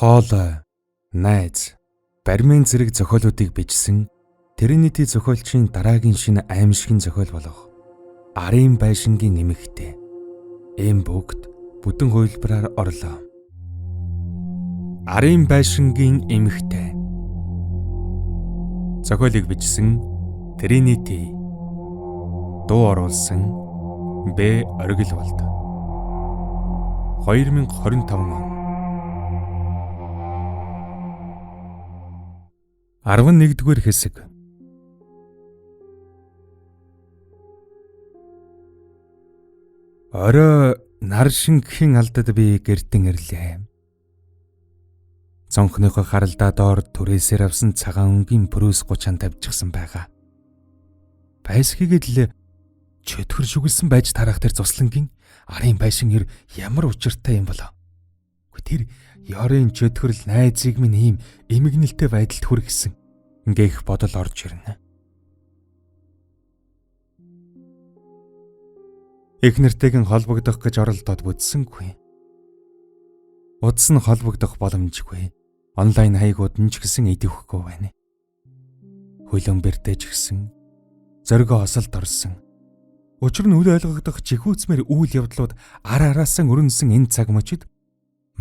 Хоол, найз, баримын зэрэг зохиолуудыг бичсэн Тринити зохиолчийн дараагийн шинэ аимшигын зохиол болох Арын байшингийн эмэгтэй. Ийм бүгд бүтэн хувилбараар орлоо. Арын байшингийн эмэгтэй. Зохиолыг бичсэн Тринити. Дуу оруулсан Б. Оргилволд. 2025 он. 11-р хэсэг. Орой нар шингэхийн алдад би гэртэн ирлээ. Цонхныхоо харалдаа доор түрээсээр авсан цагаан өнгийн пүрөөс 30 тавьчихсан байгаа. Байсхийгэд л чөтгөр шүглсэн байж тарах тэр цуслангийн арын байшин ямар учиртай юм болоо. Тэр ёрын чөтгөрл найзыг минь ийм эмгэнэлтэй байдалд хүргэсэн. Ингээх бодол орж ирнэ. Их нэртэйгэн холбогдох гэж оролдоод бүтсэнгүй. Удас нь холбогдох боломжгүй. Онлайн хаягууд нь ч гэсэн идэвхгүй байна. Хөлөн бэртэж гисэн. Зоригоо осолд орсон. Учир нь үл ойлгогдох чихүүцмэр үйл явдлууд араасаа өрнөсөн энэ цаг мөчид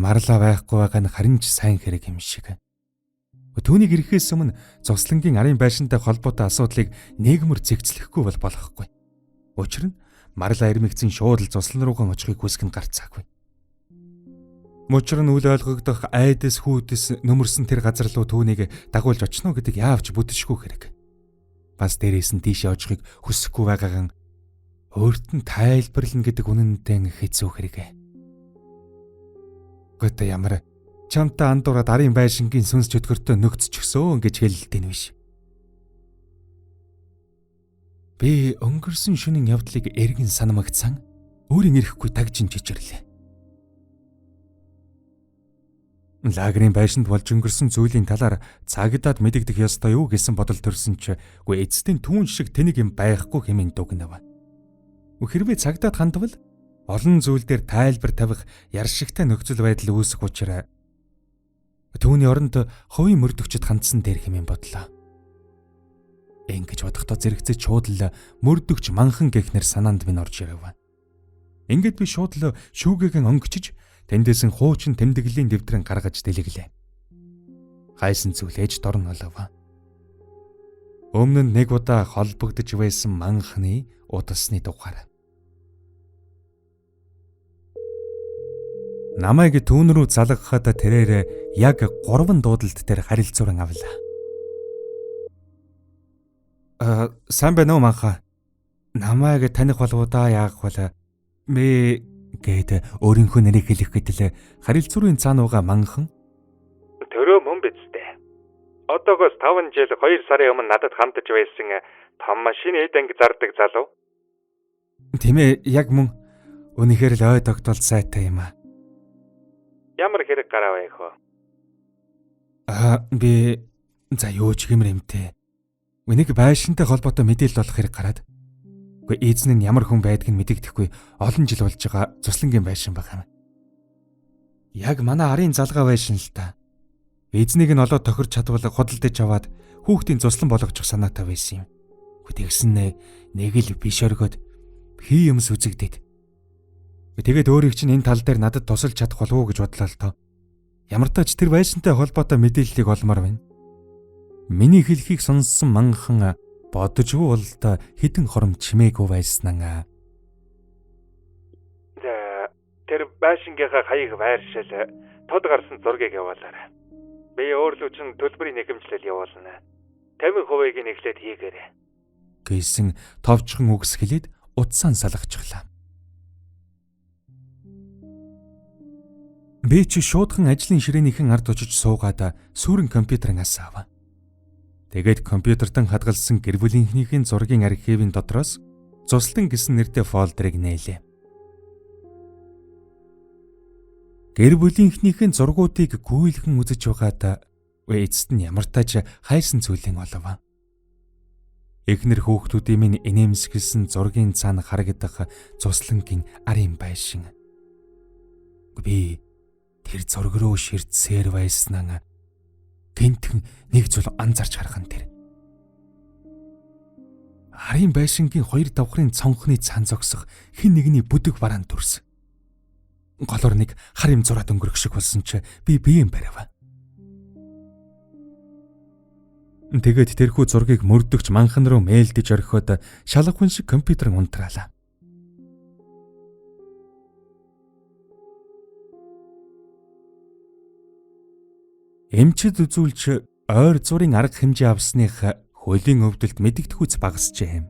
марлаа байхгүй байгаа нь харин ч сайн хэрэг юм шиг. Түүнийг ирэхээс өмнө цуслангийн арын байшинтай холбоотой асуудлыг нээгмэр зэгцлэхгүй болохгүй. Учир нь марлаа ирмэгцэн шууд л цуслан руугаа очихыг хүсэх нь гарцаагүй. Учир нь үл ойлгогдох айдас хүйдэс нөмөрсөн тэр газар руу түүнийг дагуулж очно гэдэг яавч бүтшгүй хэрэг. Бас дээрээс нь тийшээ очихыг хүсэхгүй байгаагаан өөрт нь тайлбарлана гэдэг үнэнтэй хэцүү хэрэг. Гэхдээ ямар чамтай андуураад арын байшингийн сүнс чөтгөртөө нөгцчихсөө гэж хэлэлтэн биш. Би өнгөрсөн шөнийн явдлыг эргэн санамагцсан өөрийн ирэхгүй тагжин чичирлээ. Лагерийн байшинд болж өнгөрсөн зүйлийн талаар цагдаад мэдэгдэх ёстой юу гэсэн бодол төрсөн ч үгүй эцсийн түүн шиг тэнэг юм байхгүй хэмээн дүгнэв. Хэрвээ цагдаад хандвал олон зүйл дээр тайлбар тавих яршигтай нөхцөл байдал үүсэх учраас түүний оронд хувийн мөрдөгчд хандсан дээр хэмээн бодлоо. Ингэж бодохдоо зэрэгцээ шууд л мөрдөгч манхан гэхнэр санаанд минь орж ирэв. Ингээд би шууд л шүүгэгэн онгичиж тэндээс хуучин тэмдэглэлийн дэвтрэн гаргаж дэлгэглээ. Хайсан зүйл ээж дорн олов. Өмнө нь нэг удаа холбогдож байсан манхны удасны дугаар. Намайг түүн рүү залгахад тэрээр яг 3 дуудалт дээр харилцууран авлаа. Сайн байна уу манхаа? Намайг таних болов да яах вэ? Мэ гээд өөрийнхөө нэрийг хэлэх гэтэл харилцуурын цаана угаа манхан. Төрөө мөн биз дээ. Одоогоос 5 жил 2 сарын өмнө надад хандж байсан том машины эдэнг зардаг залуу. Тийм ээ, яг мөн. Үнэхээр л ой тогтвол сайтай юм аа. Ямар хэрэг гарав яах вэ? Би за юу ч хэмэр юмтэй. Нэг байшинтай холбоотой мэдээлэл олох хэрэг гараад. Гэхдээ эзэн нь ямар хүн байдгийг мэдэгдэхгүй олон жил болж байгаа цуслангийн байшин байгаа юм. Яг манай арын залгаа байшин л та. Эзнийг нь олоод тохирч чадвал худалдаж аваад хүүхдийн цуслан болгочих санаатай байсан юм. Тэгсэн нэг л биш оргиод хий юмс үзэгдээд. Тэгээд өөрийг чинь энэ тал дээр надад тусалж чадах болов уу гэж бодлоо л тоо. Ямар тач тэр байшинтай холбоотой мэдээллийг олмоор байна. Миний хэлхийг сонссон манхан бодож бол та хідэн хором чимээгүй байснаа. Тэр байшингийнхаа хаяг байршил тод гарсан зургийг явуулаарай. Би өөрлөө чинь төлбөрийн нэхэмжлэл явуулна. 50%-ийг нэглээд хийгээрэй. Гэсэн товчхон үгс хэлээд утсаан салгачихлаа. Би чи шуудхан ажлын ширээнийхэн ард очиж суугаад сүрэн компьютерын ас аваа. Тэгээд компьютертан хадгалсан гэр бүлийнхнийхээ зургийн архивын дотроос цуслан гэсэн нэртэй фолдерыг нээлээ. Гэр бүлийнхнийхээ зургуудыг гүйлхэн үзэж байгаад эцэст нь ямар тач хайсан зүйлэн олов. Эхнэр хүүхдүүдийн минь инээмсэглсэн зургийн цаана харагдах цуслангийн арын байшин. Би Тэр зураг руу ширдсээр байснаа гэнтхэн нэг зүйл анзарч харах нь тэр. Харын байшингийн хоёр давхрын цонхны цан зогсох хэн нэгний бүдэг бараан дүрс. Голоор нэг хар юм зураад өнгөрөх шиг болсон чи би биеэн барив. Тэгээд тэрхүү зургийг мөрдөгч манхан руу мэйлдэж орхиод шалгахын шиг компьютер унтраалаа. Эмчэд үзүүлж ойр зургийн арга хэмжээ авсных хуулийн өвдөлт мэдэгдэхүйц багасжээ.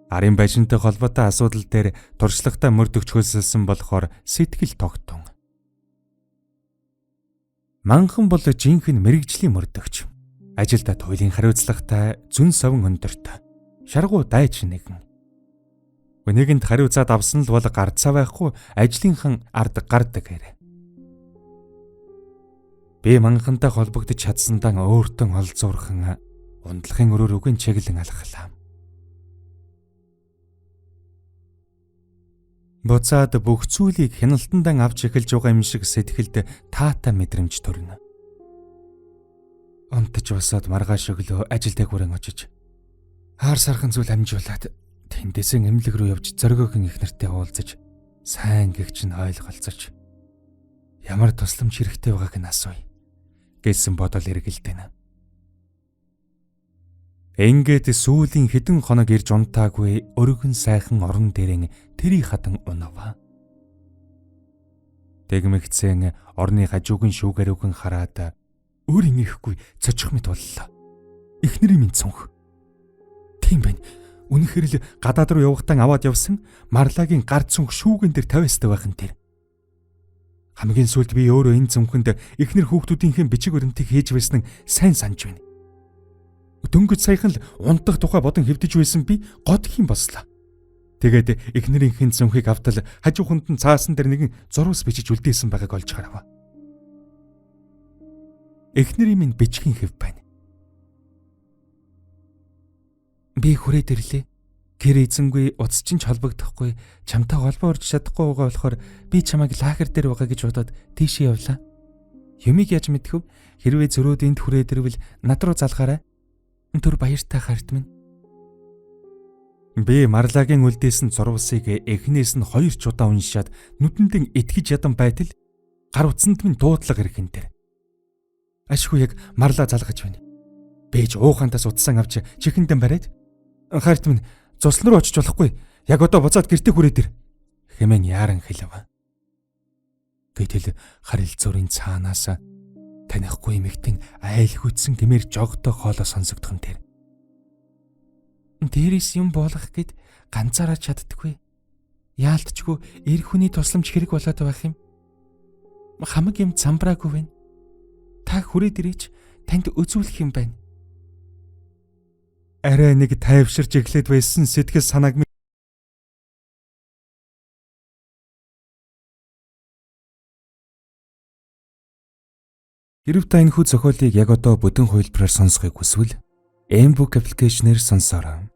Арын байшинтай холбоотой асуудал дээр туршлагатай мөрдөгч хөлсөлсөн болохоор сэтгэл тогтсон. Манхан бол жинхэнэ мэрэгжлийн мөрдөгч. Ажилдаа туйлын хариуцлагатай, зүн совин өндөрт. Шаргуу дайч нэгэн. Өнийгэнд хариуцаад авсан л бол гарцаа байхгүй ажлынхан ард гардаг гэрэ. Би манхантай холбогдож чадсандаа өөртөө олзуурхан ундлахын өрөөр үгэн чиглэн алхалаа. Буцаад бүх зүйлийг хяналтандан авч эхэлж байгаа юм шиг сэтгэлд таатай мэдрэмж төрнө. Онтож босоод маргааш өглөө ажилдаа хүрэн очиж хаар сархан зүйл амжуулаад тэндээсэн эмнэлэг рүү явж зоригоогийн их нартай уулзаж сайн гэгч нь ойлголцож ямар тусламж хэрэгтэй байгааг нь асууя гэсэн бодол эргэлдэнэ. Ингээд сүүлийн хэдэн хоног ирж унтаагүй өргөн сайхан орон дээрэн тэрий хатан унава. Тэгмэгцэн орны хажуугийн шүүгэрүүгэн хараад өөрийн ихгүй цочих мэт боллоо. Эхнэрийн минь цонх. Тийм байна. Үнэхээр л гадаад руу явахтан аваад явсан марлагийн гар цонх шүүгэн дээр тавиастай байх нь тэр. Хамгийн сүүлд би өөрөө энэ цонхонд эхнэр хүүхдүүдийнхэн бичиг баримтыг хийж байсан нь сайн санаж байна. Дөнгөж саяхан л унтах тухай бодон хэвдэж байсан би годхийн бослоо. Тэгээд эхнэрийнхэн цонхыг автал хажууханд нь цаасан дээр нэгэн зурвас бичиж үлдээсэн байгааг олж харав. Эхнэрийн минь бичгийн хэв байна. Би хүрээд ирлээ. Гэр эзэнгүй утас чинь ч холбогдохгүй, чамтай холбоо орж чадахгүй байгаа болохоор би чамайг лагер дээр байгаа гэж бодоод тийшээ явлаа. Юмыг яаж мэдхв? Хэрвээ зөрөөд энд хүрээд ирвэл над руу залгаарай. Тэр баяртай харт минь. Би марлагийн үлдээсэн зурвасыг эхнээс нь 2 удаа уншаад нүдэндээ итгэж ядан байтал гар утсанд минь дуудлага ирхэн тэр. Ашгүй яг марлаа залгаж байна. Бэж уухантаас утсан авч чихэндэн бариад харт минь цуслан руу очиж болохгүй. Яг одоо буцаад гэртээ хүрээд ир. Хэмээн яаран хэлв. Гэтэл харилцуурын цаанаас танихгүй эмэгтэн айлхүйтсэн гэмээр жогтой хоолой сонсогдох нь тэр. Дээрээс юм болох гэд ганцаараа чаддаггүй. Яалтчгүй эр хүний тусламж хэрэг болоод байх юм. Хамаг юм замбраагүй байна. Та хүрээд ирээч танд үзүүлэх юм байна. Арай нэг тайвширч эхлээд байсан сэтгэл санааг Хэрв та энэхүү зохиолыг яг одоо бүтэн хувилбараар сонсохыг хүсвэл Mbook аппликейшнээр сонсоорой.